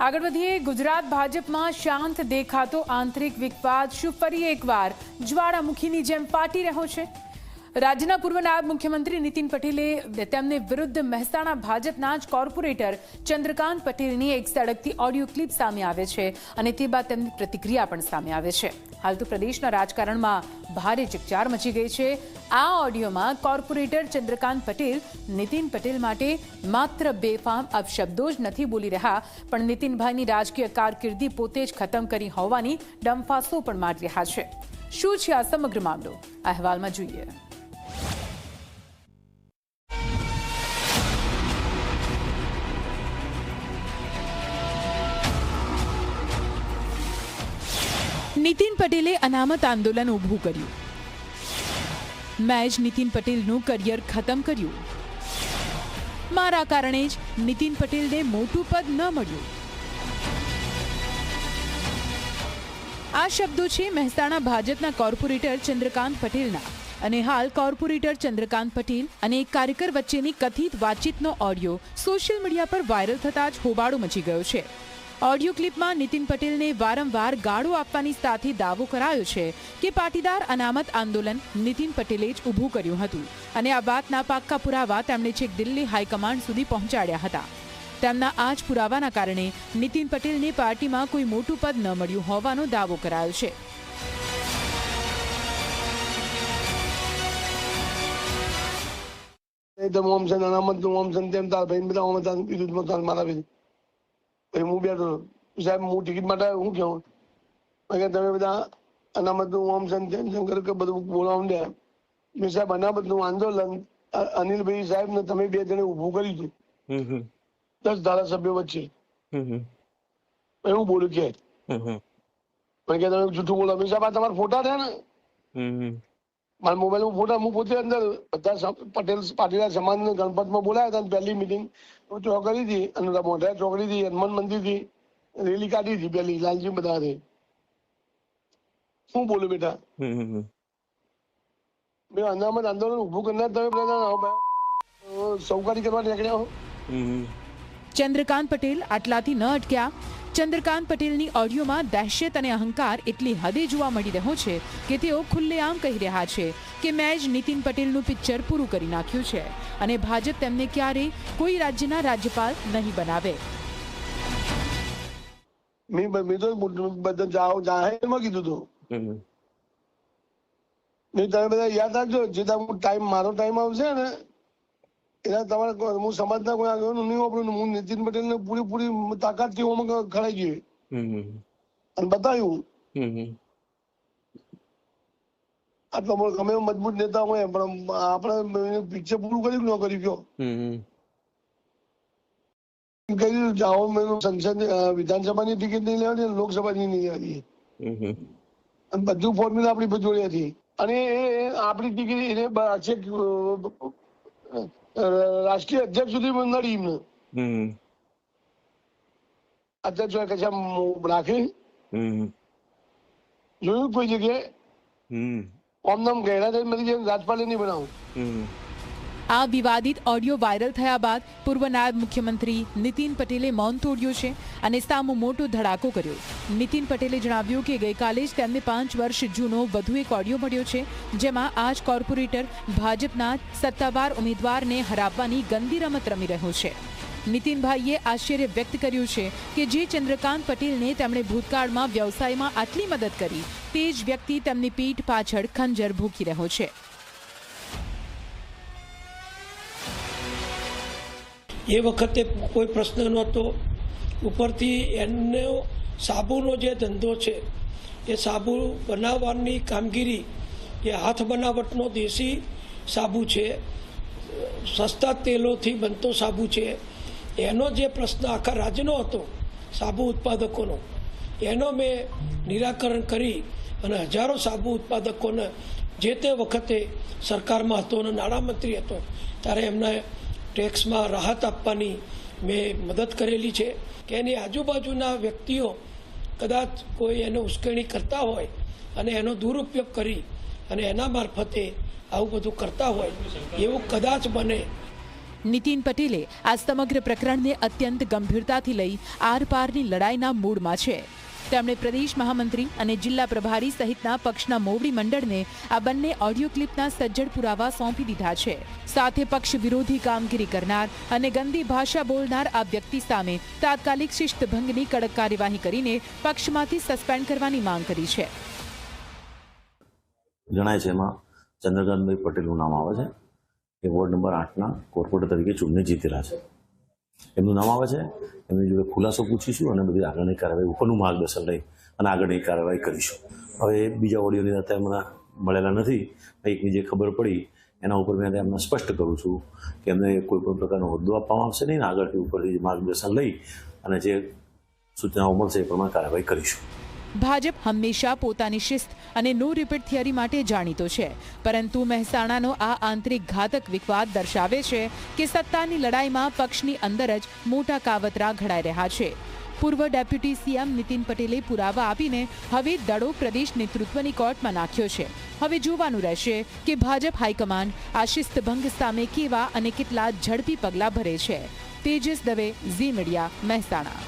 આગળ વધીએ ગુજરાત ભાજપમાં શાંત દેખાતો આંતરિક વિવાદ શું ફરી એકવાર જ્વાળામુખીની જેમ ફાટી રહ્યો છે? રાજ્યના પૂર્વ નાયબ મુખ્યમંત્રી નીતિન પટેલે તેમને વિરુદ્ધ મહેસાણા ભાજપના જ કોર્પોરેટર ચંદ્રકાંત પટેલની એક સડકતી ઓડિયો ક્લિપ સામે આવે છે અને તે બાદ તેમની પ્રતિક્રિયા પણ સામે આવે છે। હાલ તો પ્રદેશના રાજકારણમાં ભારે ચકચાર મચી ગઈ છે। આ ઓડિયોમાં કોર્પોરેટર ચંદ્રકાંત પટેલ નીતિન પટેલ માટે માત્ર બેફામ અપશબ્દો જ નથી બોલી રહ્યા, પણ નીતિનભાઈની રાજકીય કારકિર્દી પોતે જ ખતમ કરી હોવાની ડંફાસો પણ મારી રહ્યા છે। શું છે આ સમગ્ર મામલો? અહેવાલમાં જોઈએ। નીતિન પટેલે અનામત આંદોલન ઊભું કર્યું। મેં જ નીતિન પટેલનું કરિયર ખતમ કર્યું। મારા કારણે જ નીતિન પટેલને મોટું પદ ન મળ્યું। આ શબ્દો છે મહેસાણા ભાજપના કોર્પોરેટર ચંદ્રકાંત પટેલના અને હાલ કોર્પોરેટર ચંદ્રકાંત પટેલ અને એક કાર્યકર વચ્ચેની કથિત વાતચીતનો ઓડિયો સોશિયલ મીડિયા પર વાયરલ થતાં જ હોબાળો મચી ગયો છે। ઓડિયો ક્લિપમાં નીતિન પટેલને વારંવાર ગાળો આપવાની સાથે દાવો કરાયો છે કે પાટીદાર અનામત આંદોલન નીતિન પટેલે જ ઊભું કર્યું હતું અને આ વાતના પાક્કા પુરાવા તેમણે છેક દિલ્હી હાઈકમાન્ડ સુધી પહોંચાડ્યા હતા। તેમના આ જ પુરાવાના કારણે નીતિન પટેલને પાર્ટીમાં કોઈ મોટું પદ ન મળ્યું હોવાનો દાવો કરાયો છે। હું બેઠો સાહેબ, હું ટિકિટ માટે હું કહું તમે બધા અનામતનું ઓમ શંકર કે બધું બોલાવ દે મેં સાહેબ અનામતનું આંદોલન અનિલભાઈ સાહેબ ને તમે બે જણે ઉભું કર્યું હતું 10 ધારાસભ્યો વચ્ચે। હું બોલું કે તમે જૂઠું બોલો મેં સાહેબ આ તમારા ફોટા થયા ને મારા મોબાઈલમાં ફોટા હું પોતે અંદર બધા પટેલ પાટીદાર સમાજ ગણપતમાં બોલાયા હતા। પહેલી મિટિંગ ચોકડી હતી અને મોઢા ચોકડી થી હનુમાન મંદિર થી રેલી કાઢી હતી પેલી લાલજી બધા શું બોલું બેટા મેં અનામત આંદોલન ઉભું કરનાર તમે સૌકારી કરવા નીકળ્યા હો। ચંદ્રકાંત પટેલ આટલાથી ન અટક્યા। ચંદ્રકાંત પટેલની ઓડિયોમાં દહેશત અને અહંકાર એટલી હદે જોવા મળી રહ્યો છે કે તેઓ ખુલ્લેઆમ કહી રહ્યા છે કે મેં જ નીતિન પટેલનું પિક્ચર પૂરું કરી નાખ્યું છે અને ભાજપ તેમને ક્યારેય કોઈ રાજ્યના રાજ્યપાલ નહીં બનાવે। મેં તો બધા જાહેરમાં કીધું હતું તમે બધા યાદ રાખજો જેટલા ટાઈમ મારો ટાઈમ આવશે ને એના તમારે હું સમાજના કોઈ આગળ નહીં વાપરું। હું નીતિન પટેલ ને પૂરી તાકાતથી ખડાઈ ગઈ અને બતાવ્યું આટલો ગમે મજબૂત નેતા હોય પણ આપણે પિક્ચર પૂરું કર્યું ન કર્યું કયો કહ્યું જાઓ સંસદ વિધાનસભાની ટિકિટ નહીં લેવાની લોકસભાની નહીં લેવાની અને બધું ફોર્મ્યુલા આપણી જોડે હતી અને એ આપણી ટિકિટ એને રાષ્ટ્રીય અધ્યક્ષ સુધી નડી એમને અધ્યક્ષ કશા રાખી જોયું કોઈ જગ્યાએ ઓમ નામ ગહેરા થઈને બધી રાજપાલે નહીં બનાવું। આ વિવાદિત ઓડિયો વાયરલ થયા બાદ પૂર્વ નાયબ મુખ્યમંત્રી નીતિન પટેલે મૌન તોડ્યું છે અને સામો મોટો ધડાકો કર્યો। નીતિન પટેલે જણાવ્યું કે ગઈકાલે જ તેમને 5 વર્ષ જૂનો વધુ એક ઓડિયો મળ્યો છે જેમાં આ જ કોર્પોરેટર ભાજપના સત્તાવાર ઉમેદવારને હરાવવાની ગંદી રમત રમી રહ્યો છે। નીતિનભાઈએ આશ્ચર્ય વ્યક્ત કર્યું છે કે જે ચંદ્રકાંત પટેલને તેમણે ભૂતકાળમાં વ્યવસાયમાં આટલી મદદ કરી તે જ વ્યક્તિ તેમની પીઠ પાછળ ખંજર ભૂકી રહ્યો છે। એ વખતે કોઈ પ્રશ્ન નહોતો, ઉપરથી એનો સાબુનો જે ધંધો છે એ સાબુ બનાવવાની કામગીરી એ હાથ બનાવટનો દેશી સાબુ છે, સસ્તા તેલોથી બનતો સાબુ છે। એનો જે પ્રશ્ન આખા રાજ્યનો હતો સાબુ ઉત્પાદકોનો એનો મેં નિરાકરણ કરી અને હજારો સાબુ ઉત્પાદકોને જે તે વખતે સરકારમાં હતો અને નાણામંત્રી હતો ત્યારે એમને ટેક્સમાં રાહત આપવાની મેં મદદ કરેલી છે કે એની આજુબાજુના વ્યક્તિઓ કદાચ કોઈ એનો ઉશ્કેરણી કરતા હોય અને એનો દુરુપયોગ કરી અને એના મારફતે આવું બધું કરતા હોય એવું કદાચ બને નીતિન પટેલે આ સમગ્ર પ્રકરણને અત્યંત ગંભીરતાથી લઈ આરપારની લડાઈના મૂડમાં છે. તેમણે પ્રદેશ મહામંત્રી અને જિલ્લા પ્રભારી સહિતના પક્ષના મોવડી મંડળને આ બંને ઓડિયો ક્લિપના સજ્જડ પુરાવા સોંપી દીધા છે. સાથે પક્ષ વિરોધી કામગીરી કરનાર અને ગંદી ભાષા બોલનાર આ વ્યક્તિ સામે તાત્કાલિક શિસ્તભંગની કડક કાર્યવાહી કરીને પક્ષમાંથી સસ્પેન્ડ કરવાની માંગ કરી છે. જણાય છે એમાં ચંદ્રકાંતભાઈ પટેલનું નામ આવે છે. એ વોર્ડ નંબર 8ના કોર્પોરેટર તરીકે ચૂંટણી જીતેલા છે. એમનું નામ આવે છે. એમની જોડે ખુલાસો પૂછીશું અને બધી આગળની કાર્યવાહી ઉપરનું માર્ગદર્શન લઈ અને આગળની કાર્યવાહી કરીશું. હવે બીજા ઓડિયોની અત્યારે મને મળેલા નથી. એકની જે ખબર પડી એના ઉપર મેં એમને સ્પષ્ટ કરું છું કે એમને કોઈ પણ પ્રકારનો હોદ્દો આપવામાં આવશે નહીં. આગળથી ઉપરથી માર્ગદર્શન લઈ અને જે સૂચનાઓ મળશે એ પ્રમાણે કાર્યવાહી કરીશું. ભાજપ હંમેશા પોતાની શિસ્ત અને નો રિપીટ થિયરી માટે જાણીતો છે, પરંતુ મહેસાણાનો આ આંતરિક ઘાતક વિવાદ દર્શાવે છે કે સત્તાની લડાઈમાં પક્ષની અંદર જ મોટા કાવતરા ઘડાઈ રહ્યા છે. પૂર્વ ડેપ્યુટી સીએમ નીતિન પટેલે પુરાવા આપીને હવે દડો પ્રદેશ નેતૃત્વની કોર્ટમાં નાખ્યો છે. હવે જોવાનું રહેશે કે ભાજપ હાઈકમાન્ડ આ શિસ્તભંગ સામે કેવા અને કેટલા ઝડપી પગલાં ભરે છે. તેજસ દવે, ઝી મીડિયા, મહેસાણા.